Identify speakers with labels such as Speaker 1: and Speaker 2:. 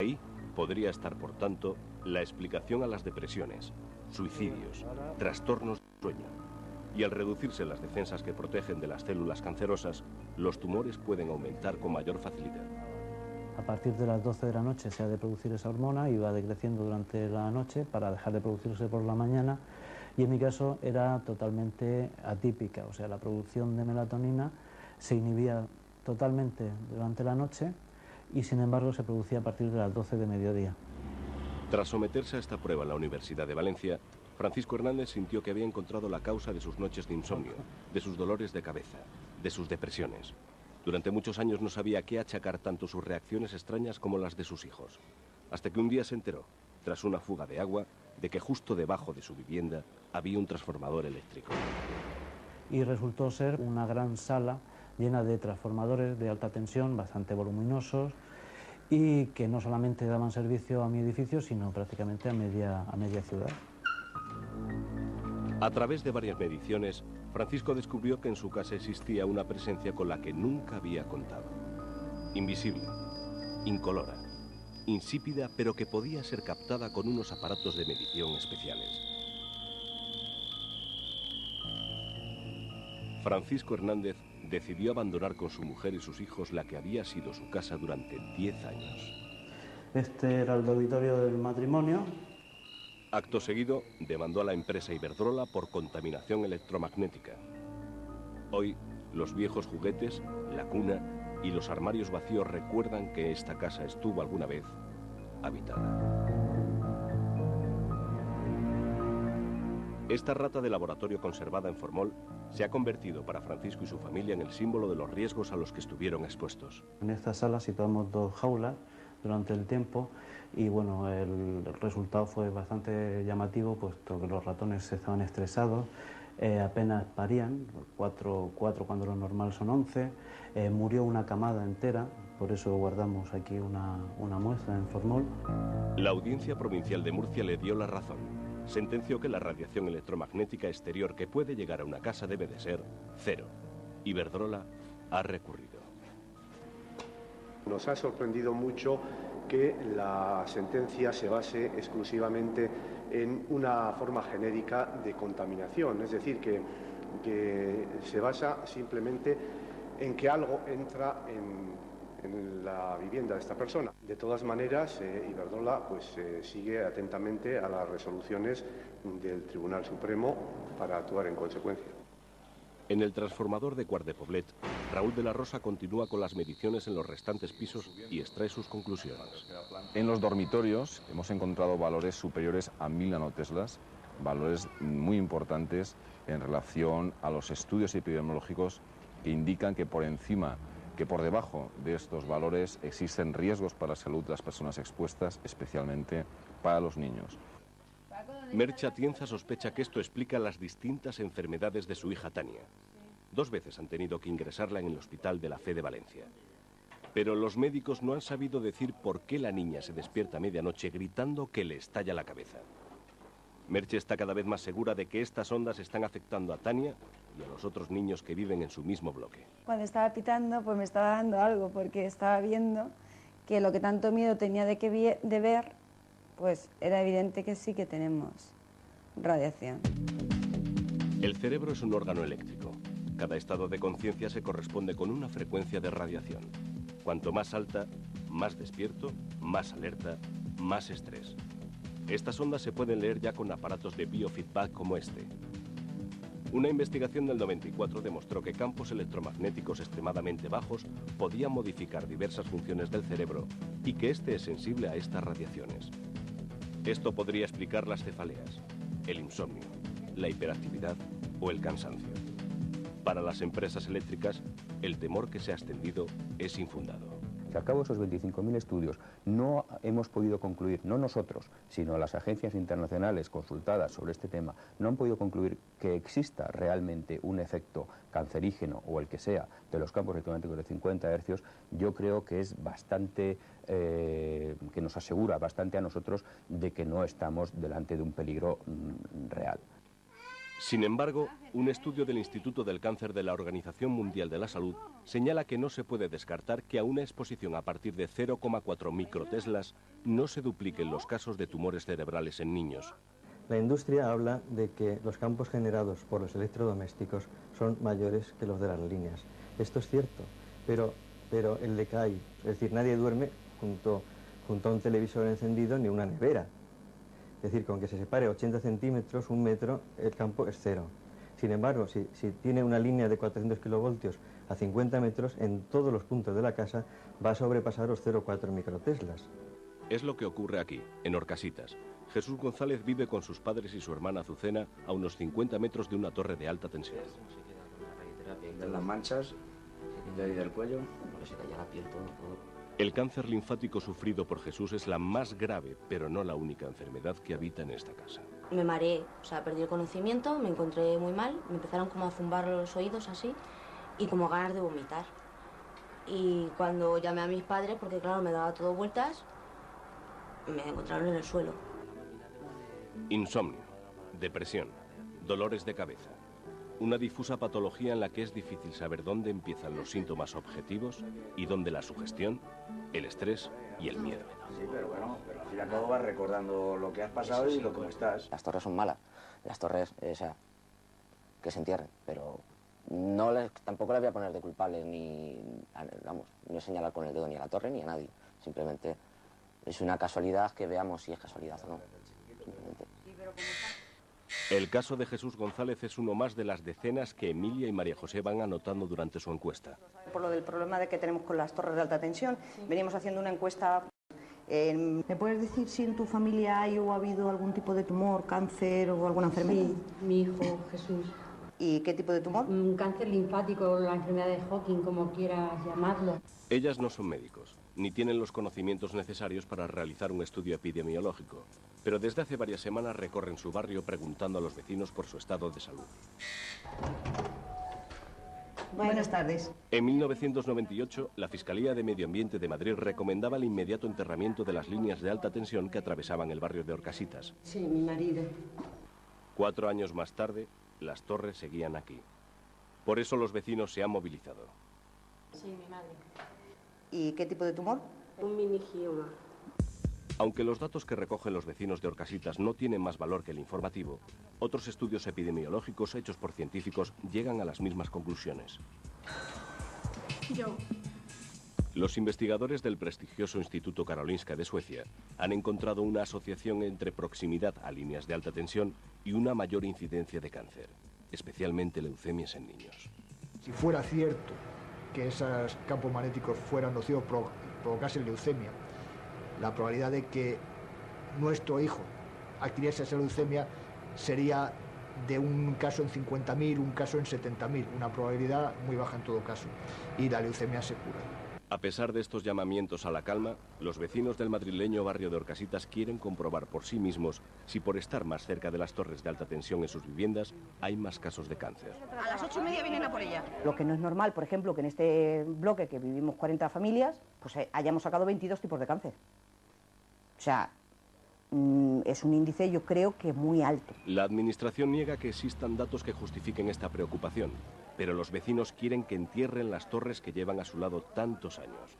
Speaker 1: Ahí podría estar, por tanto, la explicación a las depresiones, suicidios, trastornos del sueño. Y al reducirse las defensas que protegen de las células cancerosas, los tumores pueden aumentar con mayor facilidad.
Speaker 2: A partir de las 12 de la noche se ha de producir esa hormona y va decreciendo durante la noche para dejar de producirse por la mañana, y en mi caso era totalmente atípica, o sea, la producción de melatonina se inhibía totalmente durante la noche y sin embargo se producía a partir de las 12 de mediodía.
Speaker 1: Tras someterse a esta prueba en la Universidad de Valencia, Francisco Hernández sintió que había encontrado la causa de sus noches de insomnio, de sus dolores de cabeza, de sus depresiones. Durante muchos años no sabía a qué achacar tanto sus reacciones extrañas como las de sus hijos, hasta que un día se enteró, tras una fuga de agua, de que justo debajo de su vivienda había un transformador eléctrico.
Speaker 2: Y resultó ser una gran sala llena de transformadores de alta tensión, bastante voluminosos, y que no solamente daban servicio a mi edificio, sino prácticamente a media ciudad.
Speaker 1: A través de varias mediciones, Francisco descubrió que en su casa existía una presencia con la que nunca había contado. Invisible, incolora, insípida, pero que podía ser captada con unos aparatos de medición especiales. Francisco Hernández decidió abandonar con su mujer y sus hijos la que había sido su casa durante 10 años.
Speaker 2: Este era el dormitorio del matrimonio.
Speaker 1: Acto seguido, demandó a la empresa Iberdrola por contaminación electromagnética. Hoy, los viejos juguetes, la cuna y los armarios vacíos recuerdan que esta casa estuvo alguna vez habitada. Esta rata de laboratorio conservada en formol se ha convertido para Francisco y su familia en el símbolo de los riesgos a los que estuvieron expuestos.
Speaker 2: En esta sala situamos 2 jaulas durante el tiempo y bueno, el resultado fue bastante llamativo, puesto que los ratones estaban estresados, apenas parían, 4 cuando lo normal son 11, murió una camada entera, por eso guardamos aquí una muestra en formol.
Speaker 1: La Audiencia Provincial de Murcia le dio la razón. Sentenció que la radiación electromagnética exterior que puede llegar a una casa debe de ser 0. Iberdrola ha recurrido.
Speaker 3: Nos ha sorprendido mucho que la sentencia se base exclusivamente en una forma genérica de contaminación, es decir, que se basa simplemente en que algo entra en la vivienda de esta persona. De todas maneras, Iberdrola sigue atentamente a las resoluciones del Tribunal Supremo para actuar en consecuencia.
Speaker 1: En el transformador de Quart de Poblet, Raúl de la Rosa continúa con las mediciones en los restantes pisos y extrae sus conclusiones.
Speaker 4: En los dormitorios hemos encontrado valores superiores a 1000 nanoteslas, valores muy importantes en relación a los estudios epidemiológicos que indican que por debajo de estos valores existen riesgos para la salud de las personas expuestas, especialmente para los niños.
Speaker 1: Merche Atienza sospecha que esto explica las distintas enfermedades de su hija Tania. 2 veces han tenido que ingresarla en el Hospital de la Fe de Valencia. Pero los médicos no han sabido decir por qué la niña se despierta a medianoche gritando que le estalla la cabeza. Merche está cada vez más segura de que estas ondas están afectando a Tania y a los otros niños que viven en su mismo bloque.
Speaker 5: Cuando estaba pitando, pues me estaba dando algo, porque estaba viendo que lo que tanto miedo tenía de ver, pues era evidente que sí que tenemos radiación.
Speaker 1: El cerebro es un órgano eléctrico. Cada estado de conciencia se corresponde con una frecuencia de radiación. Cuanto más alta, más despierto, más alerta, más estrés. Estas ondas se pueden leer ya con aparatos de biofeedback como este. Una investigación del 94 demostró que campos electromagnéticos extremadamente bajos podían modificar diversas funciones del cerebro y que este es sensible a estas radiaciones. Esto podría explicar las cefaleas, el insomnio, la hiperactividad o el cansancio. Para las empresas eléctricas, el temor que se ha extendido es infundado.
Speaker 6: Que a cabo de esos 25.000 estudios no hemos podido concluir, no nosotros, sino las agencias internacionales consultadas sobre este tema, no han podido concluir que exista realmente un efecto cancerígeno o el que sea de los campos electromagnéticos de 50 hercios, yo creo que es bastante, que nos asegura bastante a nosotros de que no estamos delante de un peligro real.
Speaker 1: Sin embargo, un estudio del Instituto del Cáncer de la Organización Mundial de la Salud señala que no se puede descartar que a una exposición a partir de 0,4 microteslas no se dupliquen los casos de tumores cerebrales en niños.
Speaker 7: La industria habla de que los campos generados por los electrodomésticos son mayores que los de las líneas. Esto es cierto, pero el decay, es decir, nadie duerme junto a un televisor encendido ni una nevera. Es decir, con que se separe 80 centímetros, 1 metro, el campo es cero. Sin embargo, si tiene una línea de 400 kilovoltios a 50 metros, en todos los puntos de la casa va a sobrepasar los 0,4 microteslas.
Speaker 1: Es lo que ocurre aquí, en Orcasitas. Jesús González vive con sus padres y su hermana Azucena a unos 50 metros de una torre de alta tensión.
Speaker 8: De las manchas, de ahí del cuello, se caía la piel, todo.
Speaker 1: El cáncer linfático sufrido por Jesús es la más grave, pero no la única enfermedad que habita en esta casa.
Speaker 9: Me mareé, o sea, perdí el conocimiento, me encontré muy mal, me empezaron como a zumbar los oídos así y como ganas de vomitar. Y cuando llamé a mis padres, porque claro, me daba todo vueltas, me encontraron en el suelo.
Speaker 1: Insomnio, depresión, dolores de cabeza. Una difusa patología en la que es difícil saber dónde empiezan los síntomas objetivos y dónde la sugestión, el estrés y el miedo.
Speaker 8: Sí, pero bueno, al fin y al cabo vas recordando lo que has pasado y lo que estás.
Speaker 10: Las torres son malas, las torres, o sea, que se entierren, pero tampoco les voy a poner de culpables ni señalar con el dedo ni a la torre ni a nadie. Simplemente es una casualidad que veamos si es casualidad o no. Simplemente.
Speaker 1: El caso de Jesús González es uno más de las decenas que Emilia y María José van anotando durante su encuesta.
Speaker 11: Por lo del problema de que tenemos con las torres de alta tensión, venimos haciendo una encuesta. ¿Me puedes decir si en tu familia hay o ha habido algún tipo de tumor, cáncer o alguna enfermedad?
Speaker 12: Sí, mi hijo Jesús.
Speaker 11: ¿Y qué tipo de tumor?
Speaker 12: Un cáncer linfático, la enfermedad de Hawking, como quieras llamarlo.
Speaker 1: Ellas no son médicos, ni tienen los conocimientos necesarios para realizar un estudio epidemiológico, pero desde hace varias semanas recorren su barrio preguntando a los vecinos por su estado de salud.
Speaker 11: Buenas tardes.
Speaker 1: En 1998, la Fiscalía de Medio Ambiente de Madrid recomendaba el inmediato enterramiento de las líneas de alta tensión que atravesaban el barrio de Orcasitas.
Speaker 12: Sí, mi marido.
Speaker 1: 4 años más tarde, las torres seguían aquí. Por eso los vecinos se han movilizado.
Speaker 12: Sí, mi madre.
Speaker 11: ¿Y qué tipo de tumor?
Speaker 12: Un meningioma.
Speaker 1: Aunque los datos que recogen los vecinos de Orcasitas no tienen más valor que el informativo, otros estudios epidemiológicos hechos por científicos llegan a las mismas conclusiones.
Speaker 12: Yo.
Speaker 1: Los investigadores del prestigioso Instituto Karolinska de Suecia han encontrado una asociación entre proximidad a líneas de alta tensión y una mayor incidencia de cáncer, especialmente leucemias en niños.
Speaker 13: Si fuera cierto que esos campos magnéticos fueran nocivos, provocasen leucemia, la probabilidad de que nuestro hijo adquiriese esa leucemia sería de un caso en 50.000, un caso en 70.000, una probabilidad muy baja en todo caso, y la leucemia se cura.
Speaker 1: A pesar de estos llamamientos a la calma, los vecinos del madrileño barrio de Orcasitas quieren comprobar por sí mismos si por estar más cerca de las torres de alta tensión en sus viviendas hay más casos de cáncer.
Speaker 11: A las 8:30 vienen a por ella.
Speaker 14: Lo que no es normal, por ejemplo, que en este bloque que vivimos 40 familias, pues hayamos sacado 22 tipos de cáncer. O sea, es un índice, yo creo, que muy alto.
Speaker 1: La administración niega que existan datos que justifiquen esta preocupación, pero los vecinos quieren que entierren las torres que llevan a su lado tantos años.